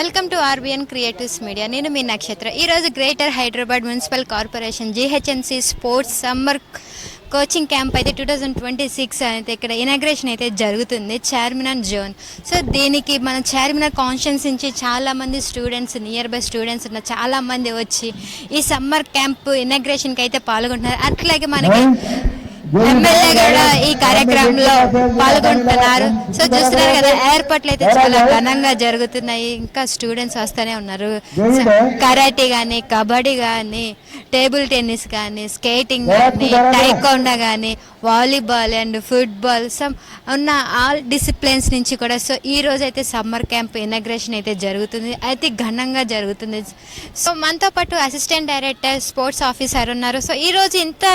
Welcome to RBN creatives media. నేను మీ నక్షత్ర. ఈరోజు greater Hyderabad municipal corporation GHMC sports summer coaching camp అయితే 2026 అయితే ఇక్కడ ఇనాగ్రేషన్ అయితే జరుగుతుంది చార్మినార్ జోన్. సో దీనికి మన చార్మినార్ కాన్స్టిట్యున్సీ నుంచి చాలామంది స్టూడెంట్స్, నియర్ బై స్టూడెంట్స్ ఉన్న చాలామంది వచ్చి ఈ సమ్మర్ క్యాంప్ ఇనాగ్రేషన్కి అయితే పాల్గొంటున్నారు. అట్లాగే మనకి ఎమ్మెల్యే కూడా ఈ కార్యక్రమంలో పాల్గొంటున్నారు. సో చూస్తున్నారు కదా, ఏర్పాట్లు అయితే చాలా ఘనంగా జరుగుతున్నాయి. ఇంకా స్టూడెంట్స్ వస్తూనే ఉన్నారు. కరాటే కానీ, కబడ్డీ కానీ, టేబుల్ టెన్నిస్ కానీ, స్కేటింగ్ కానీ, టైకోండా కానీ, వాలీబాల్ అండ్ ఫుట్బాల్ సమ్ ఉన్న ఆల్ డిసిప్లిన్స్ నుంచి కూడా. సో ఈ రోజు అయితే సమ్మర్ క్యాంప్ ఇనాగ్రేషన్ అయితే జరుగుతుంది, అయితే ఘనంగా జరుగుతుంది. సో మనతో పాటు అసిస్టెంట్ డైరెక్టర్ స్పోర్ట్స్ ఆఫీసర్ ఉన్నారు. సో ఈ రోజు ఇంత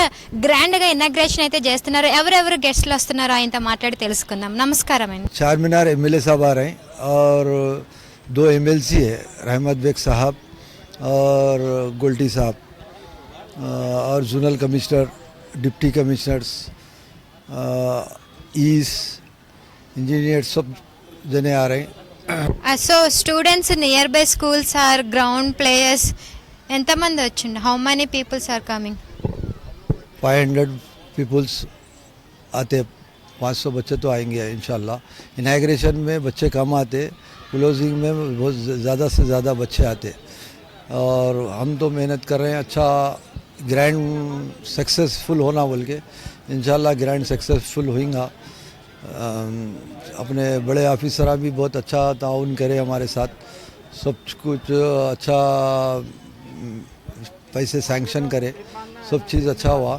గ్రాండ్గా ఇనాగ్రేషన్ అయితే చేస్తున్నారు. ఎవరెవరు గెస్ట్లు వస్తున్నారో ఆయనతో మాట్లాడి తెలుసుకుందాం. నమస్కారం అండి. चारमीनार एमएलए साहब आ रहे हैं और 2 एमएलसी है, रहमत बेग साहब और गोल्टी साहब और जोनल कमिश्नर, डिप्टी कमिश्नर्स, ईस इंजीनियर सब जने आ रहे हैं. So students near by schools or ground players ఎంతమంది వచ్చిండు? How many peoples are coming? 500 peoples आते, 500 बच्चे तो आएंगे इंशाल्लाह. इनाग्रेशन में बच्चे कम आते, क्लोजिंग में बहुत ज़्यादा से ज़्यादा बच्चे आते. और हम तो मेहनत कर रहे हैं अच्छा ग्रैंड सक्सेसफुल होना बोल के. इंशाल्लाह ग्रैंड सक्सेसफुल होगा. अपने बड़े ऑफिसर भी बहुत अच्छा ताउन करे हमारे साथ. सब कुछ अच्छा पैसे सैंक्शन करे, सब चीज़ अच्छा हुआ.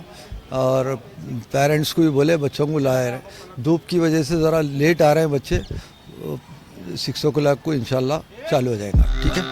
और पेरेंट्स को भी बोले बच्चों को लाए रहे. धूप की वजह से ज़रा लेट आ रहे हैं बच्चे. 6 o'clock को इंशाल्लाह चालू हो जाएगा. ठीक है.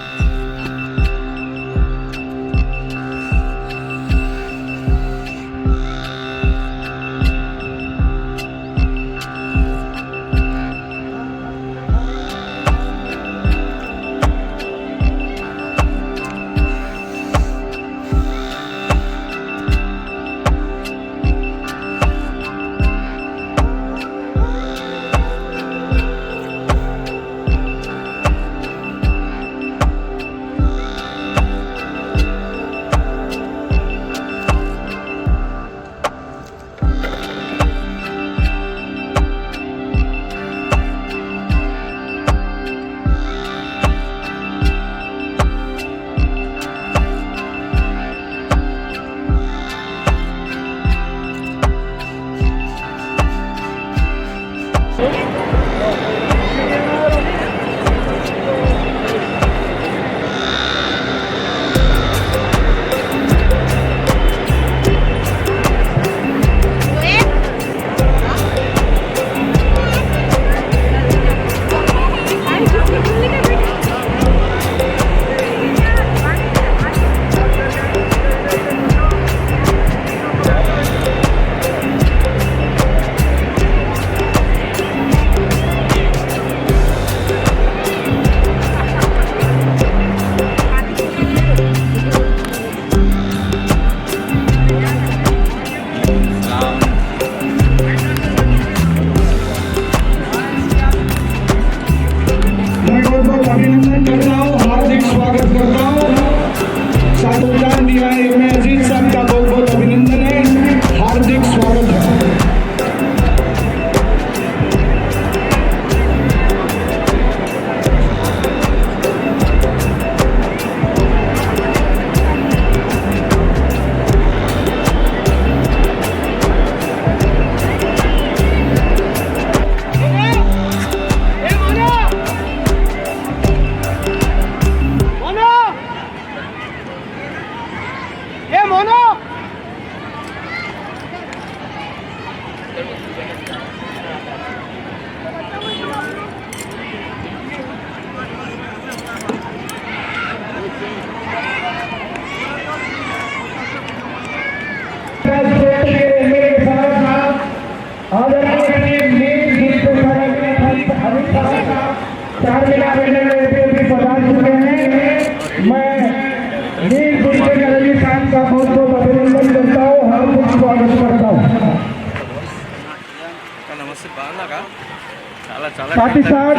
साथ ही साथ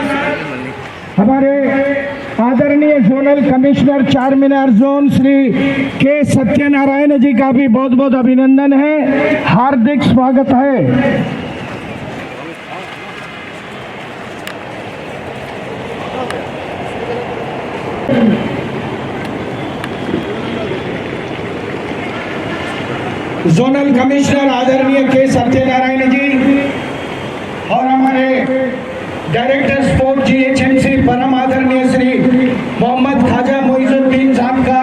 हमारे आज आदरणीय जोनल कमिश्नर चार मीनार जोन श्री के सत्यनारायण जी का भी बहुत बहुत अभिनंदन है, हार्दिक स्वागत है। जोनल कमिश्नर आदरणीय के सत्यनारायण जी और हमारे डायरेक्टर स्पोर्ट GHMC परम आदरणीय श्री मोहम्मद ख्वाजा मोइजुद्दीन साहब का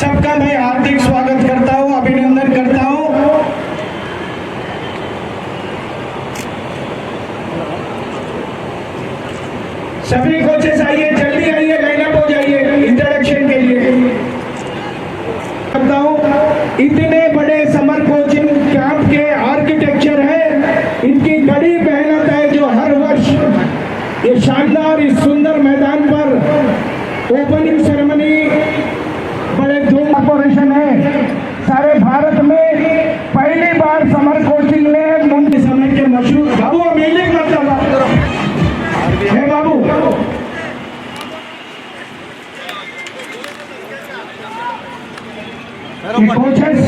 सबका मैं हार्दिक स्वागत करता हूं, अभिनंदन करता हूं। सभी कोचेस आइए, जल्दी आइए, लाइनअप हो जाइए इंट्रोडक्शन के लिए। करता हूं, इतने बड़े समर कोचिंग कैंप के आर्किटेक्चर है, इनकी कड़ी मेहनत है जो हर वर्ष ये शानदार इस सुंदर मैदान पर ओपनिंग सेरेमनी बड़े धूम ऑपरेशन है। सारे भारत में पहली बार समर कोचिंग ने मुंडी समय के मशहूर बाबू म्यूजिक मत लगा है बाबू। कोचेस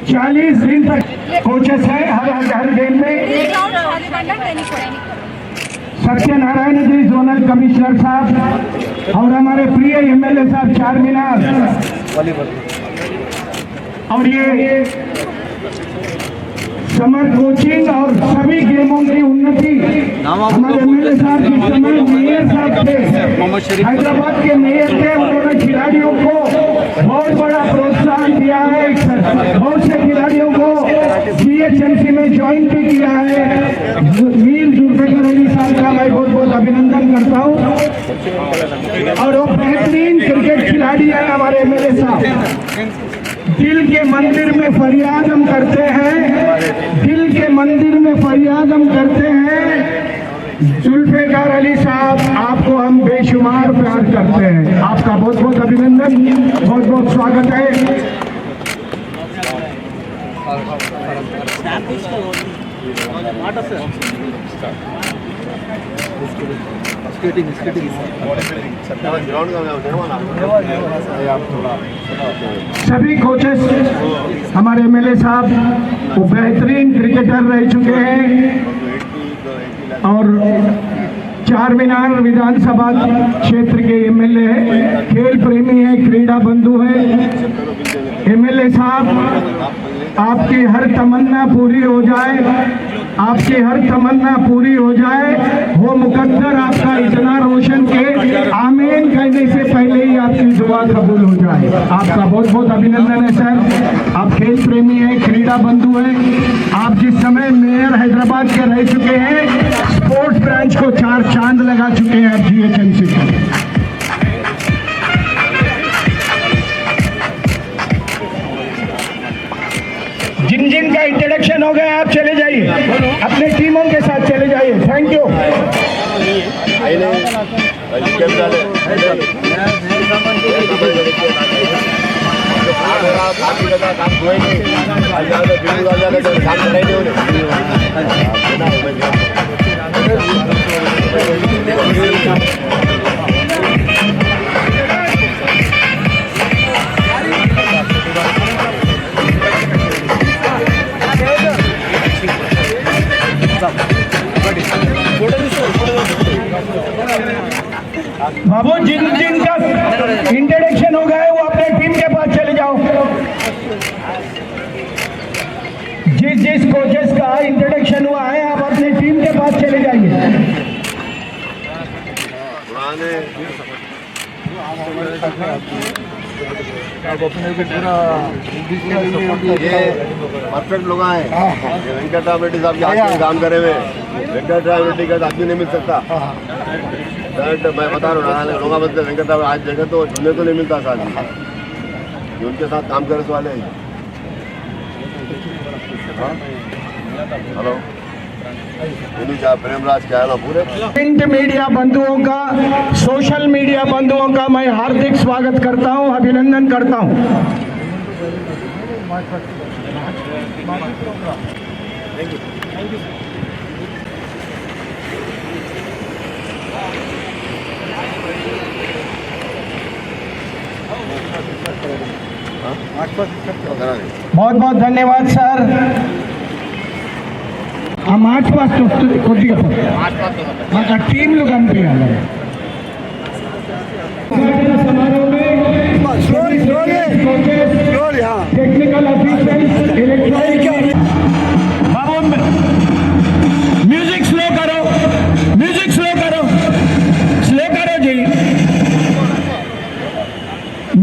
40 दिन तक कोचेस है हर गेम में। सत्यनारायण जी जोनल कमिश्नर साहब और हमारे प्रिय MLA साहब चार मीनार, और ये समर कोचिंग और सभी गेमों की उन्नति हमारे MLA साहब जिस समय मेयर साहब थे, हैदराबाद के मेयर थे, उन्होंने खिलाड़ियों को बहुत बड़ा प्रोत्साहन दिया है। बहुत से खिलाड़ियों को GHMC में ज्वाइन भी किया है। वीर जुल्फिकार अली साहब का मैं बहुत बहुत अभिनंदन करता हूँ। और वो बेहतरीन क्रिकेट खिलाड़ी है हमारे MLA साहब। दिल के मंदिर में फरियाद हम करते हैं, दिल के मंदिर में फरियाद हम करते हैं। जुल्फिकार अली साहब, आपको हम बेशुमार प्यार करते हैं। आपका बहुत बहुत अभिनंदन, बहुत बहुत स्वागत है। सभी कोचेस हमारे MLA साहब वो बेहतरीन क्रिकेटर रह चुके हैं और चार मीनार विधानसभा क्षेत्र के MLA है, खेल प्रेमी है, क्रीड़ा बंधु है। MLA साहब, आपकी हर तमन्ना पूरी हो जाए, आपकी हर तमन्ना पूरी हो जाए। वो मुकद्दर आपका इतना रोशन के आमीन कहने से पहले ही आपकी दुआ कबूल हो जाए। आपका बहुत बहुत अभिनंदन है सर। आप खेल प्रेमी हैं, क्रीड़ा बंधु हैं। आप जिस समय मेयर हैदराबाद के रह चुके हैं, स्पोर्ट्स ब्रांच को 4 चांद लगा चुके हैं आप GHMC को। जिन जिन का इंट्रोडक्शन हो गया आप चले जाइए, अपने टीमों के साथ चले जाइए। Thank you. बाबू, जिन जिन का इंट्रोडक्शन हो गया है वो अपने टीम के पास चले जाओ। जिस जिस कोचेस का इंट्रोडक्शन हुआ है आप अपने टीम के पास चले जाइए। परफेक्ट लोग आए। वेंकटरामरेड्डी साहब के हाथ में काम करे हुए, वेंकटरामरेड्डी का आदमी नहीं मिल सकता। मैं बता रहा हूँ, लोग बदले वेंकटराम आज जगह तो सुनने तो नहीं मिलता साथ ही, उनके साथ काम करने वाले हैं। हेलो, प्रेमराज क्या है ना पूरे प्रिंट मीडिया बंधुओं का, सोशल मीडिया बंधुओं का मैं हार्दिक स्वागत करता हूं, अभिनंदन करता हूं। बहुत बहुत धन्यवाद सर ఆ మార్చ్ పాస్ట్ వస్తుంది కొద్దిగా మాకు ఆ టీంలు కనిపించాలి समारोह में technical officers electronic music slow करो जी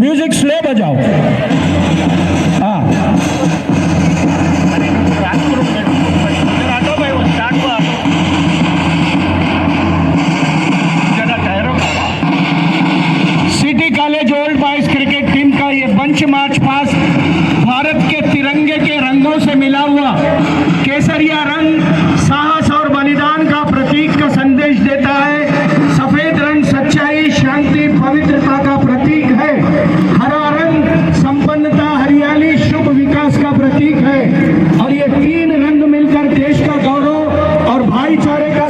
म्यूजिक स्लो बजाओ हाँ city college old boys cricket team का ये बंच मार्च पास्ट भारत के तिरंगे के रंगों से मिला हुआ केसरिया रंग साहस और बलिदान का प्रतीक का संदेश देता है। सफेद रंग सच्चाई शांति पवित्रता का प्रतीक है। हरा रंग संपन्नता हरियाली शुभ विकास का प्रतीक है और ये तीन रंग मिलकर देश का गौरव और भाईचारे का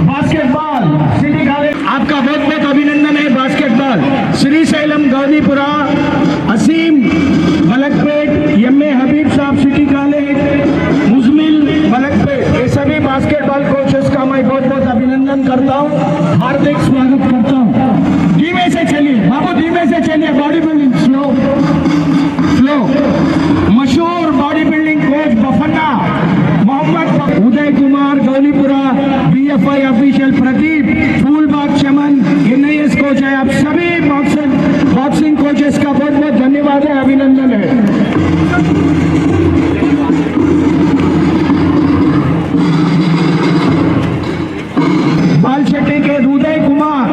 बास्केटबॉल सिटी कॉलेज आपका बहुत बहुत अभिनंदन है। बास्केटबॉल श्रीशैलम गौनीपुरा असीम मलकपेट एम.ए. हबीब साहब सिटी कॉलेज मुजमिल मलकपेट ये सभी बास्केटबॉल कोचेस का मैं बहुत बहुत अभिनंदन करता हूँ हार्दिक स्वागत करता हूँ। धीमे से चलिए बाबू धीमे से चलिए बॉडी बिल्डिंग स्लो मशहूर body building coach बफन्ना Mohammad Uday Kumar Gaulipura BFI official Pradeep Phoolbagh चमन एनआईएस कोच है। आप सभी बॉक्सिंग कोचेस का बहुत बहुत धन्यवाद है अभिनंदन है। बालशेट्टी के उदय कुमार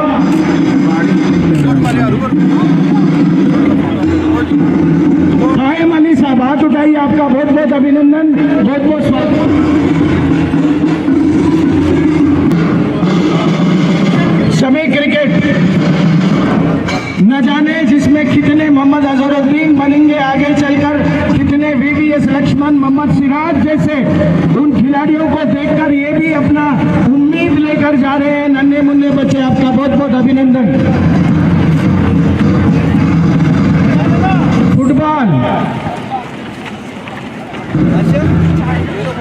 कायम अली साहब हाथ उठाइए आपका बहुत बहुत अभिनंदन बहुत बहुत स्वागत। सभी क्रिकेट न जाने जिसमें कितने मोहम्मद अजहरुद्दीन बनेंगे आगे चलकर कितने वीवीएस लक्ष्मण मोहम्मद सिराज जैसे उन खिलाड़ियों को देखकर ये भी अपना उम्मीद लेकर जा रहे हैं। नन्हे मुन्ने बच्चे आपका बहुत बहुत अभिनंदन। फुटबॉल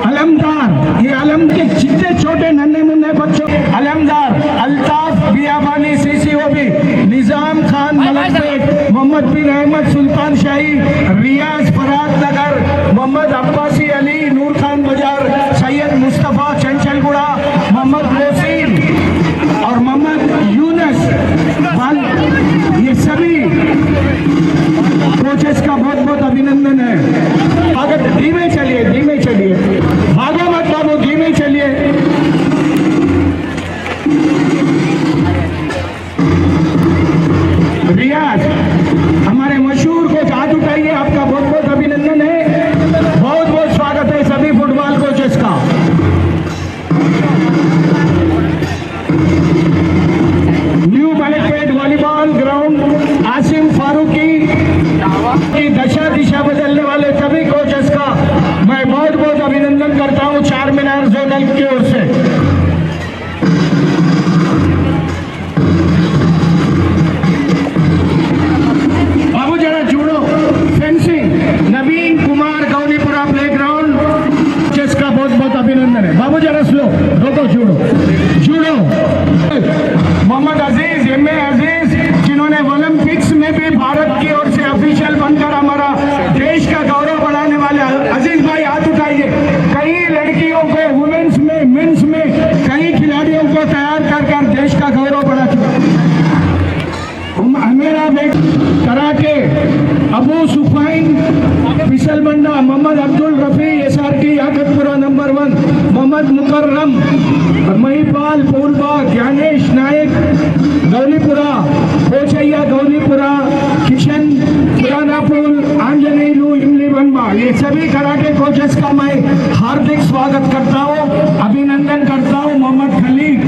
अलमदार ये अलम के जितने छोटे नन्हे मुन्ने बच्चों अलमदार अल्ताफ बियाबानी सीसीओबी निजाम खान मलकपेट मोहम्मद बिन अहमद सुल्तान शाही रियाज फराद नगर मोहम्मद अब्बासी अली नूर खान बाजार सैयद मुस्तफ़ा चंचलगुड़ा मोहम्मद मोहसिन और मोहम्मद यूनस ये सभी कोचेस का बहुत बहुत अभिनंदन है। अगर धीमे चलिए भागो मत बाबू धीमे चलिए। रियाज हमारे मशहूर कोच हाथ उठाइए आपका बहुत बहुत अभिनंदन है बहुत बहुत स्वागत है सभी फुटबॉल कोचेस का। New Malakpet volleyball ground Asim Farooqui की दशा दिशा बदलने वाले सभी कोचेस का मैं बहुत बहुत अभिनंदन करता हूं चार मीनार जोनल की ओर से। बाबू जरा जुड़ो फेंसिंग नवीन कुमार गौनीपुरा प्लेग्राउंड जिसका बहुत बहुत अभिनंदन है। बाबू जरा स्लो रोको जुड़ो मोहम्मद अजीज एम.ए. अजीज जिन्होंने ओलंपिक्स में भी भारत की ओर से ऑफिशियल बनकर हमारा देश का गौरव बढ़ाने वाले अजीज भाई हाथ उठाइए। कई लड़कियों को वुमेन्स में मेंस में कई खिलाड़ियों को तैयार कर देश का गौरव बढ़ा चुका। मेरा बेट karate Abu Sufyan Fisalbanda Mohammed Abdul Rafi SRT Yakutpura number 1 Mohammed Mukarram Mahipal Phoolbagh Gyanesh Nayak Gowlipura Pochaiah Gowlipura Kishan Puranapul Anjaneyulu इमली बनबा ये सभी कराटे कोचेस का मैं हार्दिक स्वागत करता हूँ अभिनंदन करता हूँ। मोहम्मद खलीद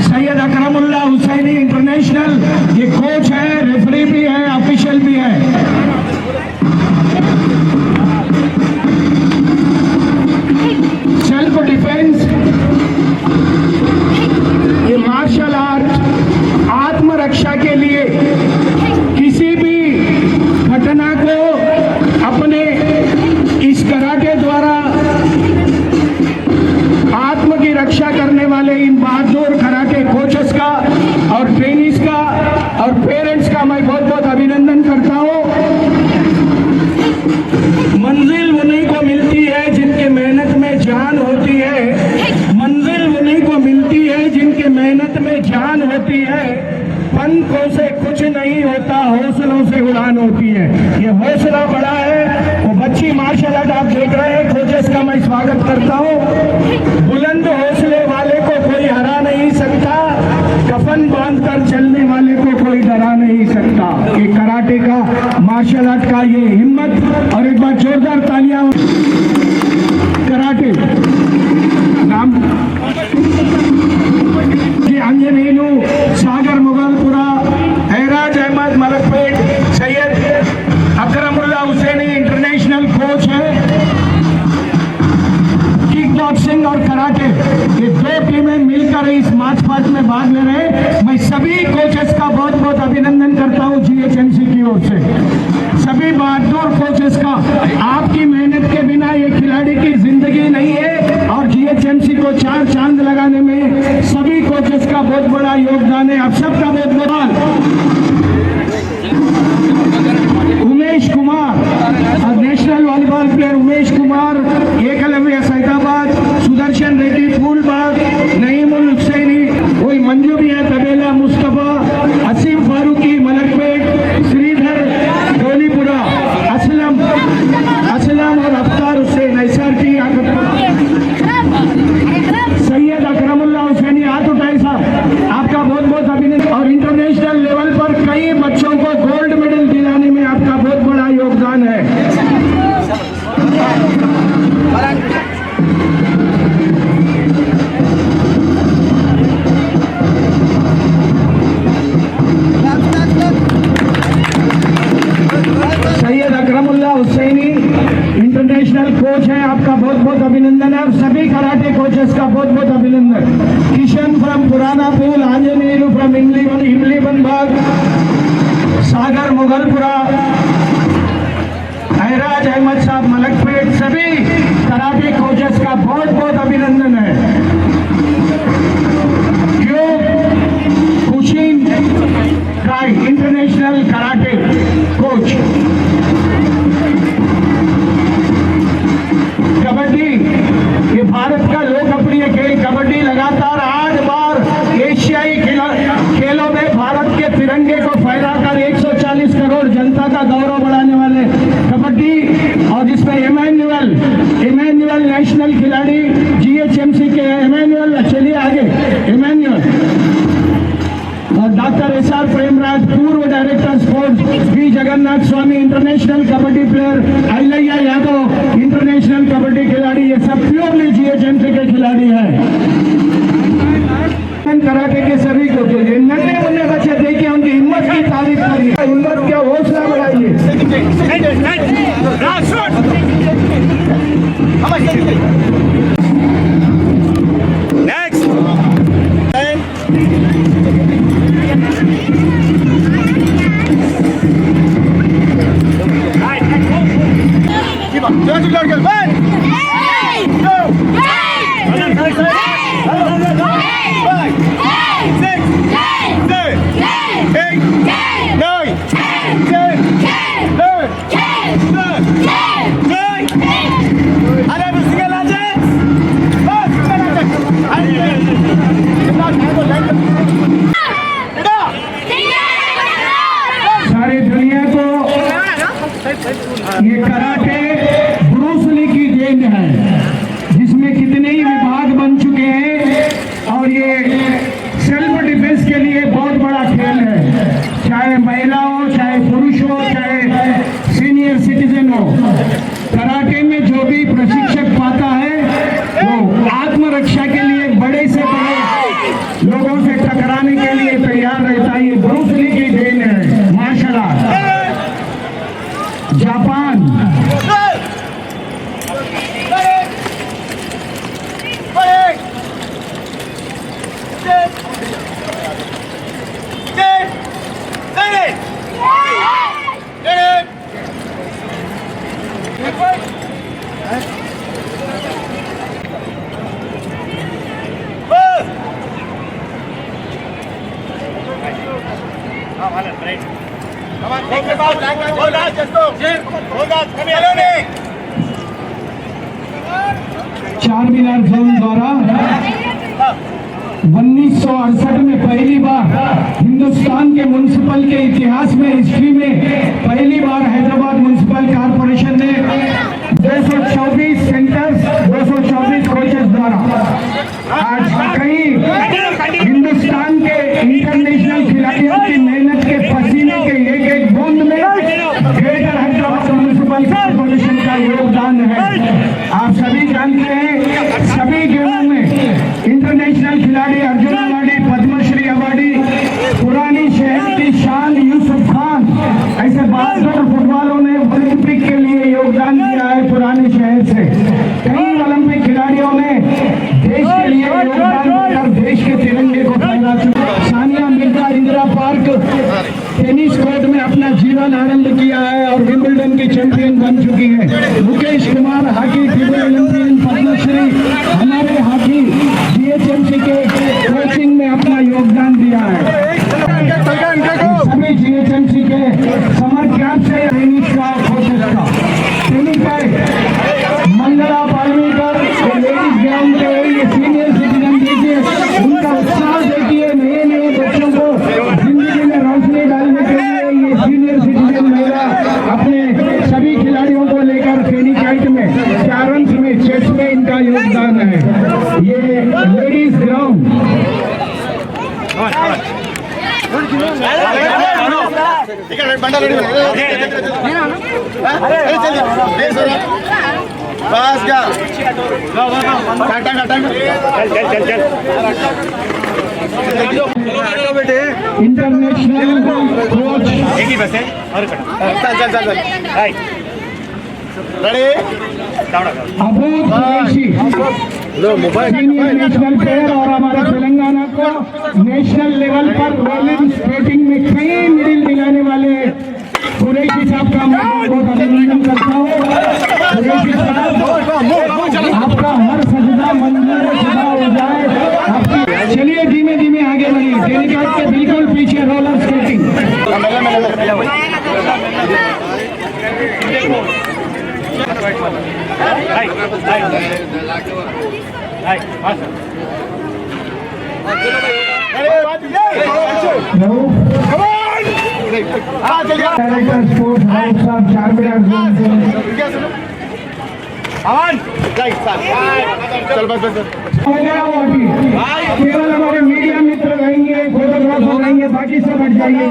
सैयद अकरमुल्ला हुसैनी इंटरनेशनल ये कोच है रेफरी भी है ऑफिशियल भी है। सेल्फ डिफेंस ये है, पंखों से कुछ नहीं होता, हौसलों से उड़ान होती है। ये हौसला बड़ा है। वो बच्ची मार्शल आर्ट आप देख रहे हैं, कोचेस का मैं स्वागत करता हूँ। बुलंद हौसले वाले को कोई हरा नहीं सकता, कफन बांधकर चलने वाले को कोई डरा नहीं सकता। ये कराटे का, मार्शल आर्ट का ये हिम्मत। और एक बार जोरदार तालियां। कराटे नाम जी अंजनेलू, सागर मुगलपुरा, एराज अहमद मलकपेट, सैयद अकरमुल्ला हुसैनी इंटरनेशनल कोच है। किक बॉक्सिंग और कराटे ये दो टीमें मिलकर इस मार्च पास्ट में भाग ले रहे हैं। मैं सभी कोचेस का बहुत बहुत अभिनंदन करता हूं जीएचएमसी की ओर से, सभी बहादुर कोचेस का। आपकी मेहनत के बिना ये खिलाड़ी की जिंदगी नहीं है, और जीएचएमसी को चार चांद लगाने में सभी कोचेस का बहुत बड़ा योगदान है। आप सबका बहुत बहुत Umesh Kumar, national volleyball player Umesh Kumar, Eklavya Saidabad, Sudarshan Reddy Phoolbagh, Naeemul Hussaini, वही मंजू भी है, तबेला मुस्तफा, असीम फारूकी मलकपेट, श्रीधर डोलीपुरा, असलम और अफ्तार हुसैन एसआरटी, सैयद अकरमुल्ला हुसैनी। हाथ उठाए साहब, आपका बहुत बहुत अभिनंदन। और इंटरनेशनल लेवल पर कई बच्चों को गोल्ड मेडल दिलाने में आपका बहुत बड़ा योगदान है। सैयद अकरमुल्ला हुसैनी इंटरनेशनल कोच है, आपका बहुत बहुत अभिनंदन है। और सभी कराटे कोचेस का बहुत बहुत अभिनंदन। किशन फ्रॉम पुराना पुल, आंजनेयलू फ्रॉम इमलीबन बाग, सागर मुगलपुरा, एराज अहमद साहब मलकपेट, सभी कराटे कोचेस का बहुत बहुत अभिनंदन है। जो कुशिन का इंटरनेशनल कराटे कोच। कबड्डी ये भारत का लोकप्रिय खेल कबड्डी लगातार 8 बार एशियाई खेलों में भारत के तिरंगे को फहराकर 140 करोड़ जनता का गौरव बढ़ाने वाले कबड्डी। और जिसमें इमैनुअल नेशनल खिलाड़ी जीएचएमसी के इमैनुअल, चलिए आगे इमैनुअल, और डॉक्टर एसआर प्रेमराज पूर्व director sports, V Jagannath Swamy international kabaddi player, Ayya Yadav international kabaddi खिलाड़ी, ये सब प्योरली जीएचएमसी के खिलाड़ी हैं। कराटे के सभी को नन्हे मुन्ने बच्चे देखिए, उनकी हिम्मत की तारीफ करिए, हिम्मत का हौसला बढ़ाइए। सारी दुनिया को ये कराटे ब्रूस ली की देन है, जिसमें कितने ही विभाग बन चुके हैं। और ये सेल्फ डिफेंस के लिए बहुत बड़ा खेल है, चाहे महिला हो, चाहे पुरुष हो, चाहे सीनियर सिटीजन हो। कराटे में जो भी प्रशिक्षक पाता है वो आत्मरक्षा के लिए बड़े से बड़े लोगों से टकराने के लिए तैयार रहता है। ये ब्रूस ली की देन है। मार्शल आर्ट जापान, चार मीनार जोन द्वारा 1968 में पहली बार हिंदुस्तान के म्युनिसिपल के इतिहास में, हिस्ट्री में पहली बार हैदराबाद म्युनिसिपल कॉर्पोरेशन ने 224 सेंटर्स, 224 कोचेस द्वारा आज कई हिंदुस्तान के इंटरनेशनल खिलाड़ियों की मेहनत के पसीने के एक एक बूंद में ग्रेटर हैदराबाद म्युनिसिपल कॉर्पोरेशन का योगदान है। आप सभी जानते हैं, सभी गेमों में इंटरनेशनल खिलाड़ी अर्जुन अवार्डी, पद्मश्री अवार्डी, पुरानी शहर की शान यूसुफ खान, ऐसे बहादुर फुटबॉलों ने ओलंपिक के लिए योगदान दिया है। पुराने शहर से कई ओलंपिक खिलाड़ियों ने देश के लिए योगदान देकर देश के तिरंगे को फहरा चुके। Sania Mirza Indira park tennis court में अपना जीवन आनंद किया है और विंबलडन की चैंपियन बन चुकी है। Mukesh Kumar hockey triple Olympian, Padmashri, हमारे हॉकी जीएचएमसी के कोचिंग में अपना योगदान दिया है। सभी जीएचएमसी के समर कैंप से टेनिस का कोचेस का टेनिस का मंगला पालवीकर लेडीज ग्राउंड के ये सीनियर सिटीजन देखिए, उनका उत्साह देखिए। नए नए बच्चों को जिंदगी में रोशनी डालने के लिए ये सीनियर सिटीजन महिला अपने सभी खिलाड़ियों को लेकर फेनी काइट में, कैरम्स में, चेस में इनका योगदान है। ये लेडीज ग्राउंड इंटरनेशनल कोच एक ही बस है और चल Abood Qureshi senior national player और हमारे तेलंगाना को नेशनल लेवल पर रोलिंग स्केटिंग में कई मेडल दिलाने वाले कुरैशी साहब का मैं बहुत अभिनंदन करता हूँ। कुरैशी साहब, आपका हर सजदा मंजूर सदा हो जाए। आपकी चलिए धीमे धीमे आगे बढ़िए। डेलीगेट के बिल्कुल पीछे roller skating. Director sports house साहब चारमीनार जोन से चल बस बस केवल हमारे मीडिया मित्र रहेंगे, फोटोग्राफर रहेंगे, बाकी सब हट जाइए।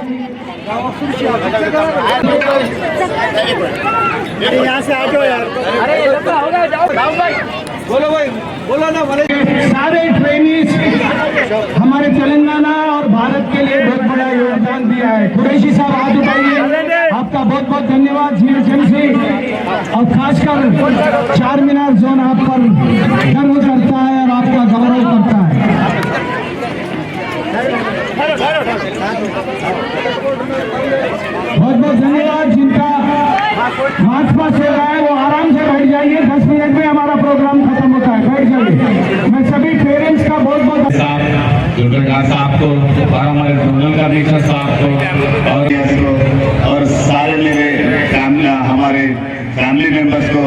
यहाँ से आ जाओ यार। बोलो भाई, बोलो ना। सारे ट्रेनिज हमारे तेलंगाना और भारत के लिए बहुत बड़ा योगदान दिया है। कुरैशी साहब हाथ उठाइए। आपका बहुत बहुत धन्यवाद जीएचएमसी, और खासकर चारमीनार जोन आप पर गर्व करता है और आपका गौरव करता है। बहुत बहुत धन्यवाद। जिनका मार्च पास हो रहा है वो आराम से बैठ जाइए, 10 मिनट में हमारा प्रोग्राम खत्म होता है, बैठ जाइए। मैं सभी पेरेंट्स का बहुत बहुत दुर्गा साहब को और हमारे जोनल कमिश्नर साहब को और सारे मेरे हमारे फैमिली मेंबर्स को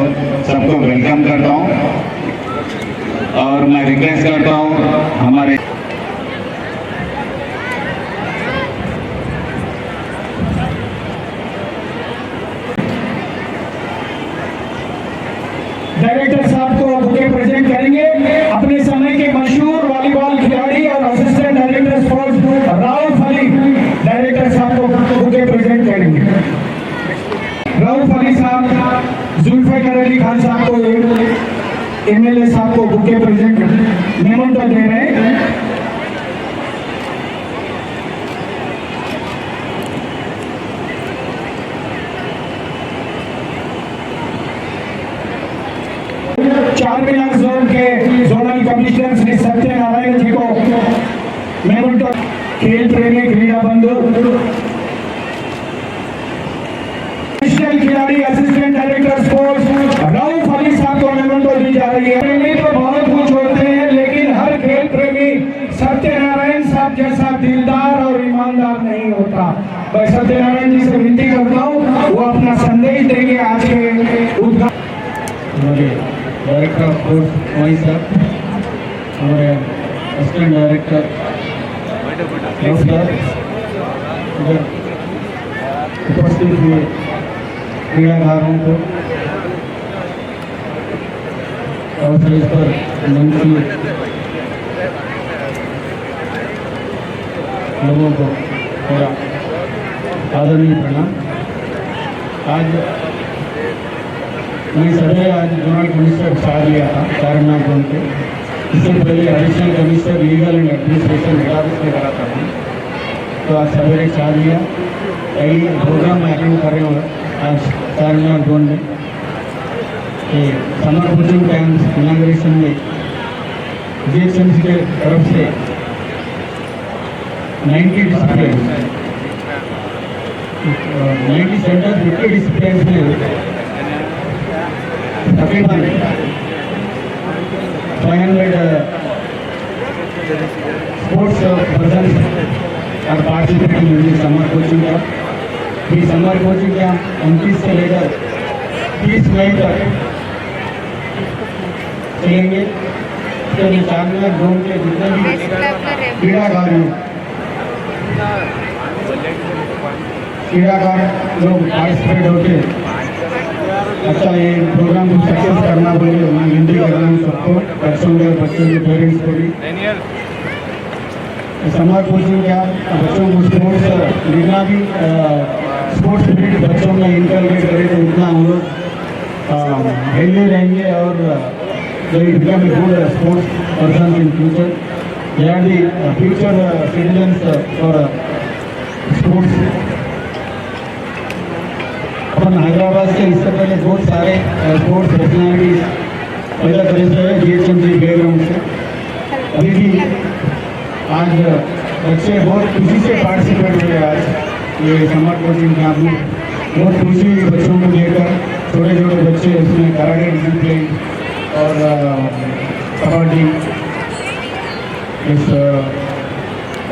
सबको वेलकम करता हूँ। और मैं रिक्वेस्ट करता हूँ हमारे डायरेक्टर साहब को बुके प्रेजेंट करेंगे। अपने समय के मशहूर वॉलीबॉल खिलाड़ी और assistant director sports Rauf Ali director साहब को बुके प्रेजेंट करेंगे। राउफ अली साहब जुल्फिकार अली खान साहब को एमएलए साहब को बुके प्रेजेंट मेमोंटो दे रहे हैं। चारमीनार जोन के जोनल कमिश्नर श्री सत्यनारायण जी को मेमोंटो, खेल प्रेमी क्रीड़ा बंधु नेशनल खिलाड़ी assistant director sports Rauf Ali साहब को मेमोंटो दी जा रही है। प्रेमी तो बहुत कुछ होते हैं, लेकिन हर खेल प्रेमी सत्यनारायण साहब जैसा दिलदार और ईमानदार नहीं होता। मैं सत्यनारायण जी से विनती करता हूँ वो अपना संदेश देंगे आज के उद्घाटन। डायरेक्टर ऑफ स्पोर्ट्स वहीं सर, हमारे असिस्टेंट डायरेक्टर इधर उपस्थित हुए क्रीड़ाकारों को और इस पर मंत्री लोगों को मेरा आदरणीय प्रणाम। आज मैं सवेरे आज जोनल कमिश्नर चार्ज लिया था चारमीनार जोन के। इससे पहले additional commissioner legal and administration head office में करा था मैं, तो आज सवेरे चार्ज लिया। कई प्रोग्राम में अटेंड कर रहे हो आज चारमीनार जोन में। ये समर कोचिंग कैंप इनाग्रेशन में GHMC के तरफ से 90 डिसिप्लिन 90 सेंटर 50 डिसिप्लिन में तकरीबन 500 sports person are participating in this summer coaching camp. ये समर कोचिंग कैंप 29 से लेकर 30 मई तक चलेंगे। तो ये चारमीनार जोन के जितने भी क्रीड़ाकार लोग पार्टिसिपेट होते अच्छा ये प्रोग्राम को सक्सेस करना बोले मैं विनती कर रहा हूँ सबको, बच्चों के पेरेंट्स को भी। समर कोचिंग क्या बच्चों को स्पोर्ट्स जितना भी स्पोर्ट्स स्पिरिट बच्चों में इनकलकेट करें तो उतना हम लोग हेल्दी रहेंगे और become good sports person in future. They are the future citizens for sports. अपन हैदराबाद से इससे पहले बहुत सारे स्पोर्ट्स पर्सनैलिटीज पैदा करे थे GHMC बैकग्राउंड से। अभी भी आज बच्चे बहुत खुशी से पार्टिसिपेट हुए आज ये समर कोचिंग कैंप में। बहुत खुशी हुई बच्चों को लेकर, छोटे छोटे बच्चे उसमें कराटे डिसिप्लिन और कबड्डी इस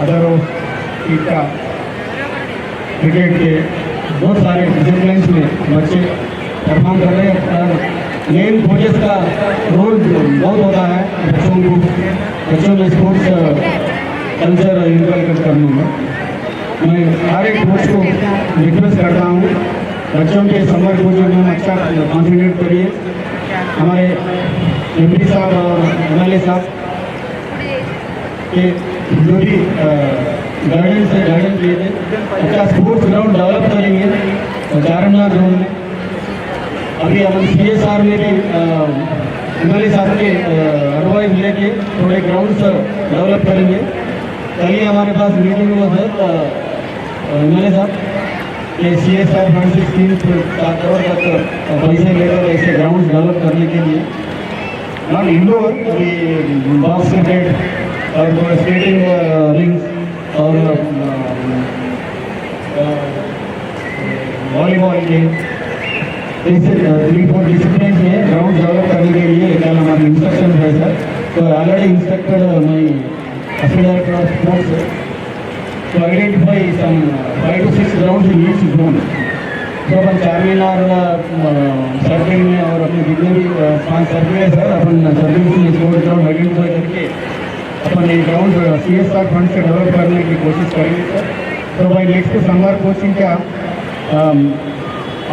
अदर टीका क्रिकेट के बहुत सारे डिसिप्लिन्स में बच्चे परफॉर्म कर रहे हैं। और मेन कोचेस का रोल बहुत होता है बच्चों में स्पोर्ट्स कल्चर इनकलकेट करने में। मैं हर एक कोच को रिक्वेस्ट करता हूँ बच्चों के समर कोचिंग में अच्छा कॉन्सेंट्रेट करिए। हमारे MP साहब और MLA साहब के जो भी गाइडेंस दिए थे अच्छा स्पोर्ट्स ग्राउंड डेवलप करेंगे चारमीनार जोन में। अभी हम CSR में भी MLA साहब के एडवाइस लेके थोड़े ग्राउंड्स डेवलप करेंगे। कल ही हमारे पास मीटिंग हुआ है MLA साहब के CSR फंड से 3 करोड़ तक पैसे लेकर ऐसे ग्राउंड डेवलप करने के लिए नॉट इंडोर बॉक्स क्रिकेट और स्केटिंग रिंग्स और वॉलीबॉल के ऐसे 3-4 डिसिप्लिन में ग्राउंड डेवलप करने के लिए कल हमारे इंस्ट्रक्शन है सर। तो ऑलरेडी इंस्ट्रक्टर मैं assistant director of sports to identify some 5 to 6 grounds in each zone। तो अपन चारमीनार सर्किल में और अपने जितने भी 5 सर्किल है सर अपन सर्किल में स्पोर्ट्स ग्राउंड आइडेंटिफाई करके अपन ये ग्राउंड CSR फंड से डेवलप करने की कोशिश करेंगे सर। तो भाई नेक्स्ट समर कोचिंग का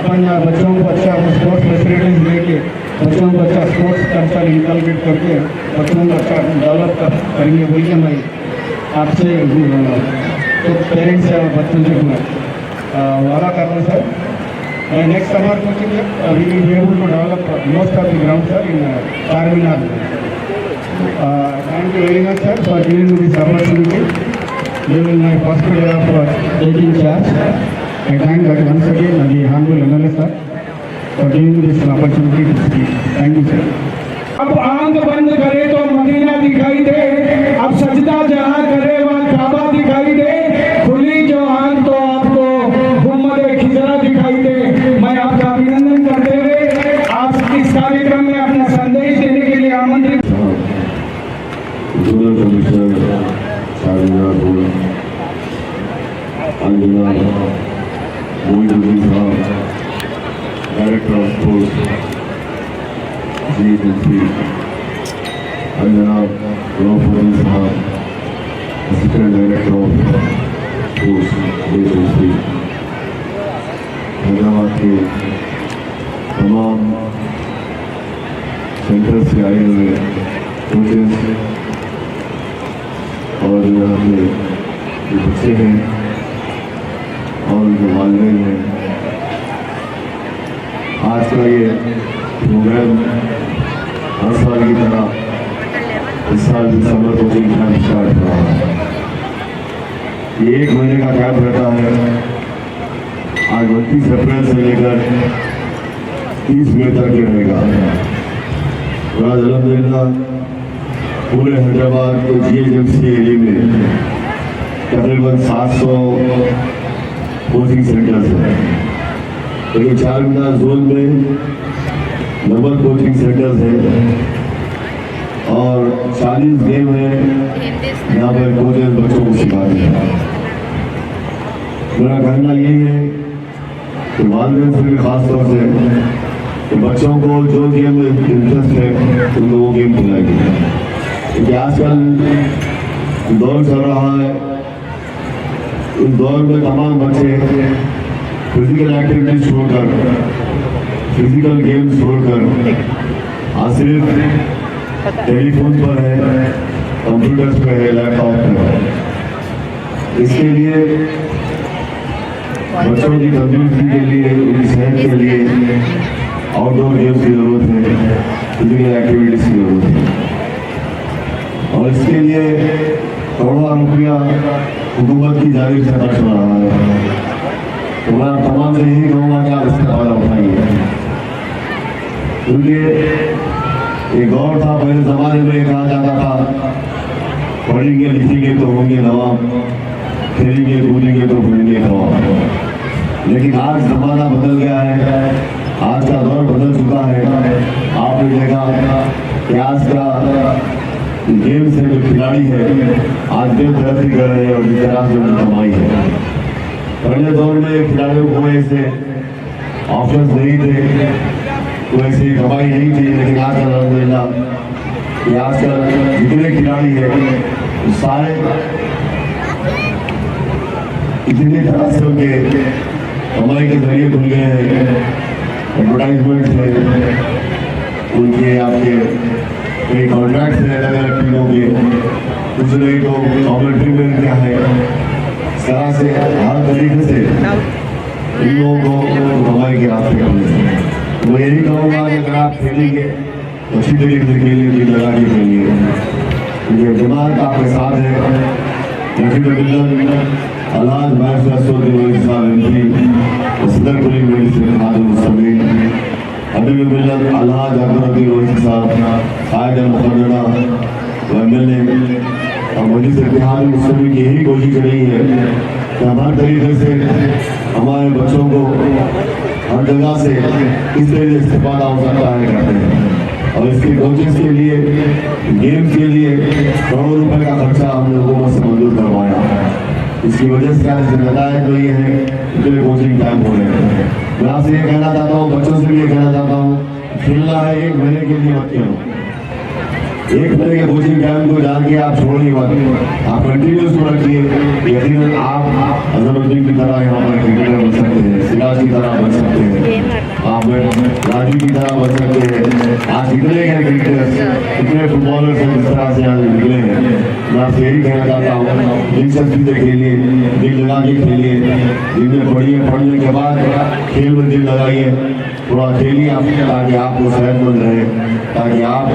अपन बच्चों को अच्छा स्पोर्ट्स फैसिलिटीज देके बच्चों को अच्छा स्पोर्ट्स कल्चर इनकलकेट करके बच्चों को अच्छा डेवलप करेंगे बोल के मैं आपसे तो पेरेंट्स और बच्चों से वादा कर रहा हूँ sir. Next summer coaching we will be able to develop most of the ground sir in Charminar. Thank you very much sir for giving this opportunity during my first day of taking charge. I thank that once again the honorable MLA sir for giving this opportunity to speak. Thank you sir. अब आंख बंद करे तो Medina दिखाई दे, अब सजदा जहाँ करे वहाँ काबा दिखाई दे। खुली जो आंख तो आपको गुम्बद खिजरा दिखाई दे। मैं आपका अभिनंदन करते हुए आप इस कार्यक्रम में अपना संदेश देने के लिए आमंत्रित। जोनल कमिश्नर चारमीनार अंजना मोइनुद्दीन साहब डायरेक्टर ऑफ स्पोर्ट्स GHMC जनाब गौफुद्दीन साहब assistant director of sports agency Hyderabad के तमाम सेंटर से आए हुए कोचेस और जो यहाँ पे जो बच्चे हैं और उनके वालिदैन हैं, आज का ये प्रोग्राम हर साल की तरह इस साल भी समर कोचिंग कैंप स्टार्ट हो रहा है। ये 1 महीने का कैंप रहता है। आज 29 अप्रैल से लेकर 30 मई तक ये रहेगा। और आज अल्हम्दुलिल्लाह पूरे हैदराबाद के GHMC एरिया में तकरीबन 700 कोचिंग सेंटर्स हैं। लेकिन 4 मीनार जोन में 90 कोचिंग सेंटर्स हैं और 40 गेम है यहाँ पर कोचेस बच्चों को सिखाते हैं। मेरा कहना यही है कि वालिदैन से भी खास तौर से कि बच्चों को जो गेम में इंटरेस्ट है उनको वो गेम खिलाएगी, क्योंकि आजकल दौर चल रहा है। इस दौर में तमाम बच्चे फिजिकल एक्टिविटीज छोड़कर, फिजिकल गेम्स छोड़कर आज सिर्फ टेलीफोन पर है, कंप्यूटर्स पे है, लैपटॉप पे है। इसके लिए बच्चों की तंदुरुस्ती के लिए, उनकी सेहत के लिए आउटडोर गेम्स की जरूरत है, फिजिकल एक्टिविटीज की जरूरत है। और इसके लिए करोड़ों रुपया हुकूमत की जानिब से खर्च हो रहा है। तो मैं तमाम से यही कहूँगा कि आप इसका फायदा उठाइए, क्योंकि एक दौर था पहले ज़माने में कहा जाता था पढ़ेंगे लिखेंगे तो होंगे नवाब, खेलेंगे कूदेंगे तो बनेंगे नवाब। लेकिन आज ज़माना बदल गया है, आज का दौर बदल चुका है। आपने देखा कि आज का गेम से जो खिलाड़ी है आज देश तरक्की कर रहे हैं और जिस तरह से उनकी कमाई है। पहले दौर में खिलाड़ियों को ऐसे ऑप्शन नहीं थे, तो ऐसी कमाई नहीं थी। लेकिन आजकल अल्हम्दुलिल्लाह कि आजकल जितने खिलाड़ी हैं सारे इतनी तरह से उनके कमाई के जरिए खुल गए हैं। एडवर्टाइजमेंट है, उनके आपके कई कॉन्ट्रैक्ट है अलग अलग टीमों के, कुछ नहीं तो कॉमेंट्री में क्या है। इस तरह से हर तरीके से इन लोगों को कमाई के रास्ते खोले। मैं यही कहूँगा कि अगर आप खेलेंगे तो अच्छी तरीके से खेलिए, दिल लगा के खेलिए, क्योंकि दिमाग आपके साथ है। अल्लाह और मजीद इत्तेहाद मुस्लिम की यही कोशिश रही है कि हर तरीके से हमारे बच्चों को हर जगह से इस तरह से इस्तेफादा हो सकता है करते हैं। और इसके कोचेस के लिए, गेम्स के लिए करोड़ों रुपए का खर्चा हमने हुकूमत से मंजूर करवाया। इसकी वजह से आज जिम्मेदारी तो ये है कि कोचिंग कैंप हो रहे हैं। मैं आपसे ये कहना चाहता हूँ, बच्चों से भी ये कहना चाहता हूँ, खेलना है 1 महीने के लिए मत खेलो। 1 महीने के कोचिंग कैंप को जान के आप छोड़िए मत, आप कंटिन्यूस को रखिए। यकीनन आप अजहरुद्दीन की तरह यहाँ पर क्रिकेटर बन सकते हैं, सिराज की तरह बन सकते हैं, आप राजू की तरह बन सकते हैं। आज निकले हैं क्रिकेटर्स, इतने फुटबॉलर्स हैं जिस तरह से आज निकले हैं। मैं आपसे यही कहना चाहता हूँ, दिलचस्पी से खेलिए, दिल लगा के खेलिए, दिन में पढ़िए, पढ़ने के बाद खेल में दिल लगाइए, थोड़ा खेलिए आप, ताकि आपको सेहतमंद रहे, ताकि आप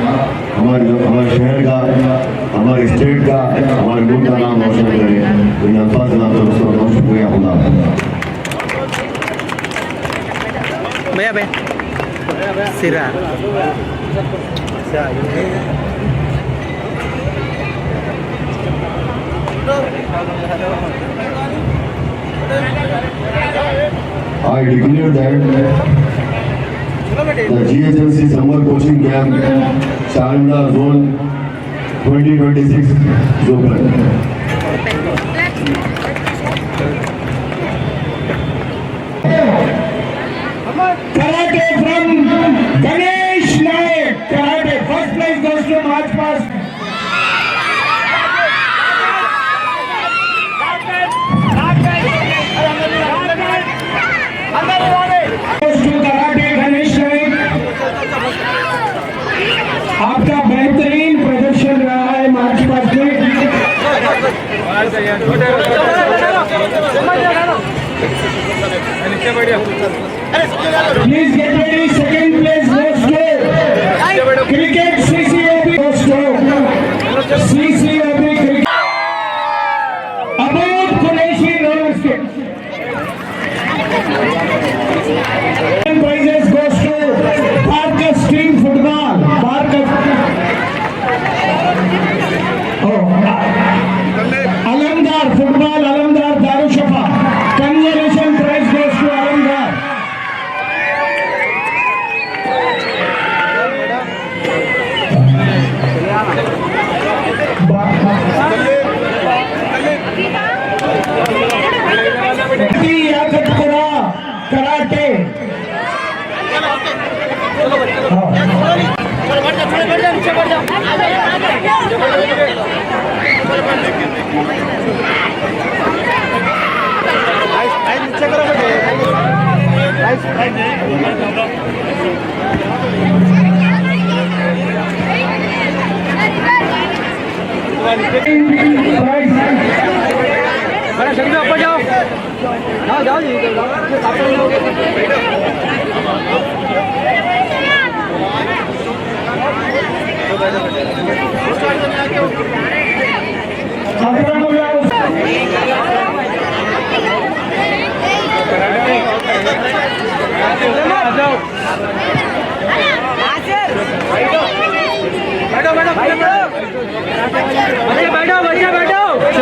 हमारे शहर का, हमारे स्टेट का, हमारे मुल्क का नाम रोशन करें। तो यहाँ अल्फाज नाम तो बहुत शुक्रिया। खुदा भैया भैया सिरा I declare that the GHMC Summer Coaching Camp, Charminar Zone 2026 is open. Karate from Ganesh Naik. Karate. First place goes to March Past. Please get ready. Second place goes to cricket CCAB goes to CCAB cricket. Abud Qureshi roller skate. Second prizes goes to Parker Stream Football. Parker. Alamdar Football, Alamdar Darushafa. Consolation prize goes to Alamdar. Yakatpura Karate.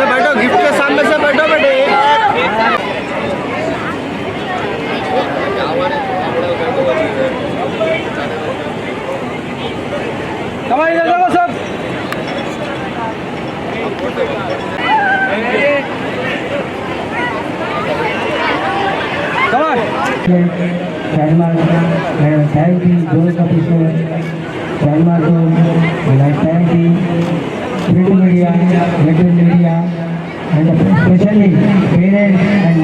बैठो gift के सामने से बैठो बेटे सब thank you, those officers, thank you, print media, electronic media, and especially parents and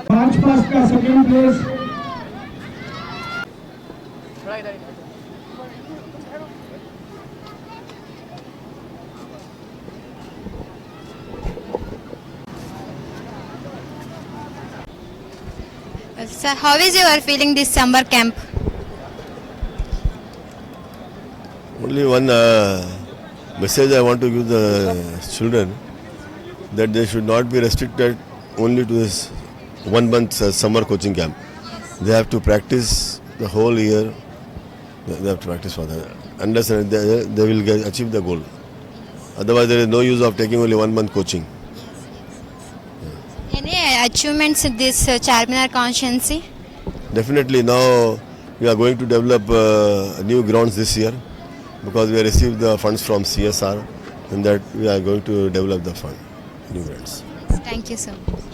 March past का second place. Sir, how is your feeling this summer camp? Only one message I want to give the children, that they should not be restricted only to this 1 month summer coaching camp. They have to practice the whole year. They have to practice for that. Unless they will achieve the goal. Otherwise, there is no use of taking only 1 month coaching. Any achievements in this Charminar constituency? Definitely now we are going to develop new grounds this year, because we have received the funds from CSR, and that we are going to develop the fund, new grounds. Thank you so much.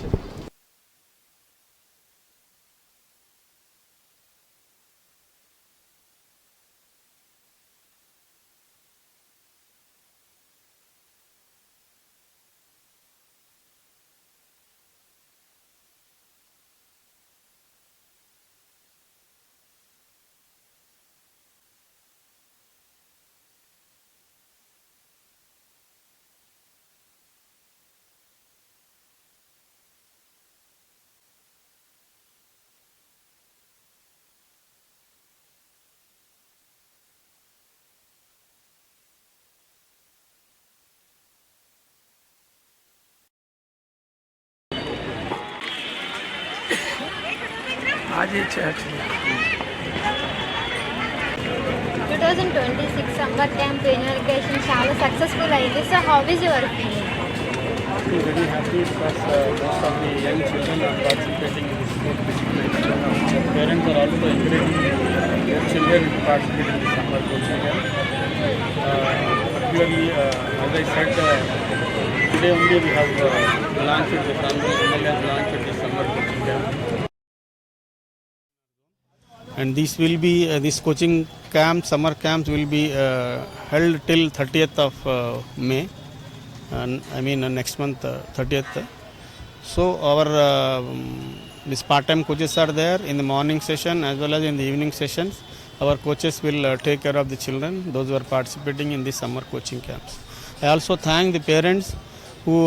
आज ही actually. 2026 summer camp inauguration చాలా successful అయింది. So how is your feeling? I'm very happy because most of the young children are participating in this sport discipline. Parents are also encouraging their children to participate in the summer coaching camp. Particularly, as I said, today only we have launched the MLA has launched the summer coaching camp. And this will be this coaching camp, summer camps will be held till 30th of May. Next month 30th. So our these part-time coaches are there in the morning session as well as in the evening sessions. Our coaches will take care of the children, those who are participating in the summer coaching camps. I also thank the parents who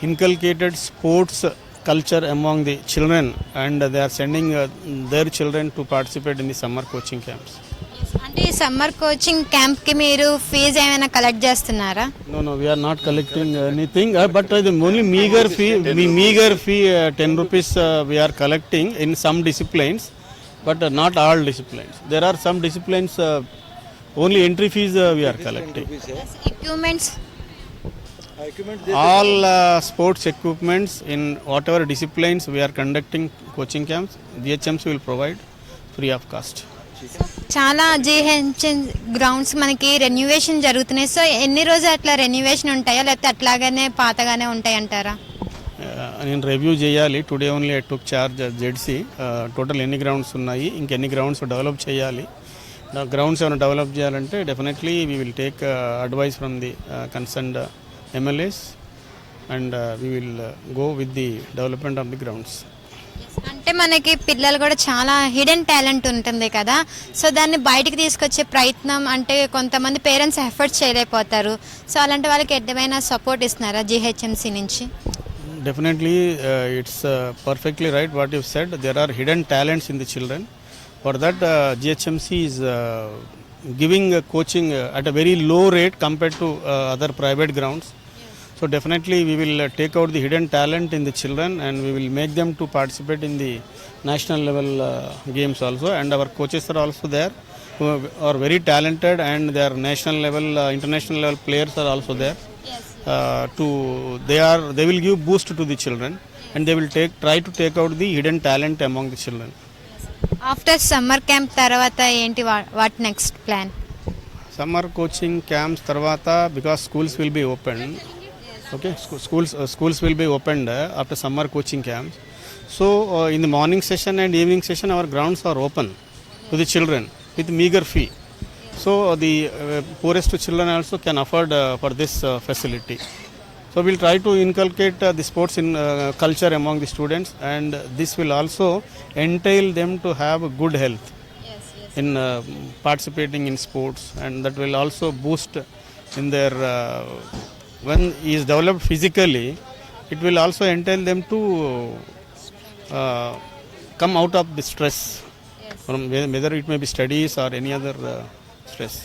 inculcated sports culture among the children, and they are sending their children to participate in the summer coaching camps. అంటే ఈ summer coaching క్యాంప్కి మీరు fee ఏమైనా collect చేస్తున్నారా? No, we are not collecting anything, but the only meager fee, 10 rupees we are collecting in some disciplines, but not all disciplines. There are some disciplines only entry fees we are collecting. Equipments All sports equipments in whatever disciplines we are conducting coaching camps, GHMC will provide free of cost. చాలా GHM grounds మనకి renovation జరుగుతున్నాయి. So ఎన్ని రోజులు అట్లా renovation ఉంటాయా, లేకపోతే అట్లాగానే పాతగానే ఉంటాయి అంటారా? నేను రివ్యూ చేయాలి. Today only I took charge ZC. Total ఎన్ని గ్రౌండ్స్ ఉన్నాయి, ఇంకెన్ని గ్రౌండ్స్ డెవలప్ చేయాలి. గ్రౌండ్స్ ఏమైనా డెవలప్ చేయాలంటే definitely we will take advice from the concerned MLAs and we will go with the development of the grounds. అంటే మనకి పిల్లలు కూడా చాలా హిడెన్ టాలెంట్ ఉంటుంది కదా, సో దాన్ని బయటికి తీసుకొచ్చే ప్రయత్నం అంటే కొంతమంది పేరెంట్స్ ఎఫర్ట్స్ చేయలేకపోతారు. సో అలాంటి వాళ్ళకి ఎడ్డమైన సపోర్ట్ ఇస్తున్నారా GHMC నుంచి? Definitely it's perfectly right what you said. There are hidden talents in the children. For that GHMC is giving coaching at a very low rate compared to other private grounds. So definitely we will take out the hidden talent in the children and we will make them to participate in the national level games also, and our coaches are also there who are very talented, and their national level international level players are also there. They will give boost to the children and they will try to take out the hidden talent among the children. After summer camp తర్వాత ఏంటి what next plan? Summer coaching camps tarvata, because schools will be open. Okay, schools will be opened after summer coaching camps. So in the morning session and evening session our grounds are open to the children with meager fee. So the poorest children also can afford for this facility. So we'll try to inculcate the sports in culture among the students, and this will also entail them to have a good health in participating in sports, and that will also boost in their when he is developed physically, it will also entail them to come out of the stress, from whether it may be studies or any other stress.